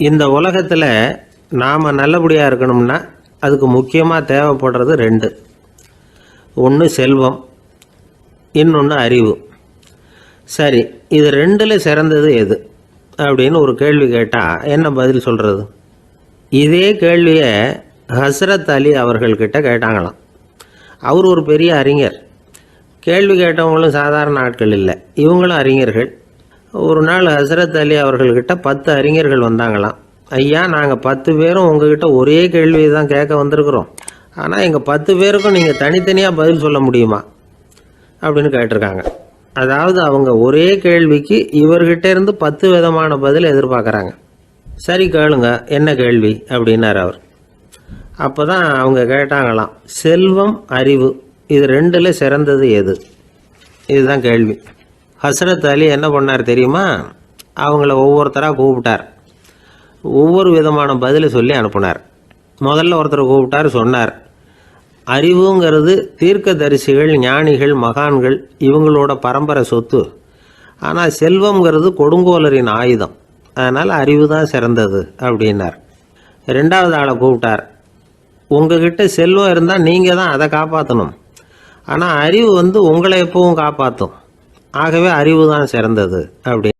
இந்த உலகத்தில் நாம் நல்லபடியாக இருக்கணும்னா அதுக்கு முக்கியமாக தேவைப்படுறது ரெண்டு. ஒன்று செல்வம், இன்னொன்று அறிவு. சரி, இது ரெண்டில் சிறந்தது எது அப்படின்னு ஒரு கேள்வி கேட்டால் என்ன பதில் சொல்கிறது? இதே கேள்வியை ஹஸ்ரத் அலி அவர்கள்கிட்ட கேட்டாங்களாம். அவர் ஒரு பெரிய அறிஞர். கேள்வி கேட்டவங்களும் சாதாரண ஆட்கள் இல்லை, இவங்களும் அறிஞர்கள். ஒரு நாள் ஹஸ்ரத் அலி அவர்கள்கிட்ட 10 அறிஞர்கள் வந்தாங்களாம். ஐயா, நாங்கள் 10 பேரும் உங்ககிட்ட ஒரே கேள்வியை தான் கேட்க வந்திருக்கிறோம், ஆனால் எங்கள் 10 பேருக்கும் நீங்கள் தனித்தனியாக பதில் சொல்ல முடியுமா அப்படின்னு கேட்டிருக்காங்க. அதாவது அவங்க ஒரே கேள்விக்கு இவர்கிட்ட இருந்து 10 விதமான பதில் எதிர்பார்க்குறாங்க. சரி கேளுங்க, என்ன கேள்வி அப்படின்னார் அவர். அப்போ தான் அவங்க கேட்டாங்களாம், செல்வம் அறிவு இது ரெண்டில் சிறந்தது எது? இதுதான் கேள்வி. ஹஸ்ரத் அலி என்ன பண்ணார் தெரியுமா? அவங்கள ஒவ்வொருத்தராக கூப்பிட்டார். ஒவ்வொரு விதமான பதிலை சொல்லி அனுப்புனார். முதல்ல ஒருத்தரை கூப்பிட்டார், சொன்னார், அறிவுங்கிறது தீர்க்கதரிசிகள், ஞானிகள், மகான்கள் இவங்களோட பரம்பரை சொத்து. ஆனால் செல்வங்கிறது கொடுங்கோலரின் ஆயுதம், அதனால் அறிவு தான் சிறந்தது அப்படின்னார். ரெண்டாவது ஆளை கூப்பிட்டார். உங்ககிட்ட செல்வம் இருந்தால் நீங்கள் தான் அதை காப்பாற்றணும், ஆனால் அறிவு உங்களை எப்பவும் காப்பாற்றும், ஆகவே அறிவு தான் சிறந்தது அப்படி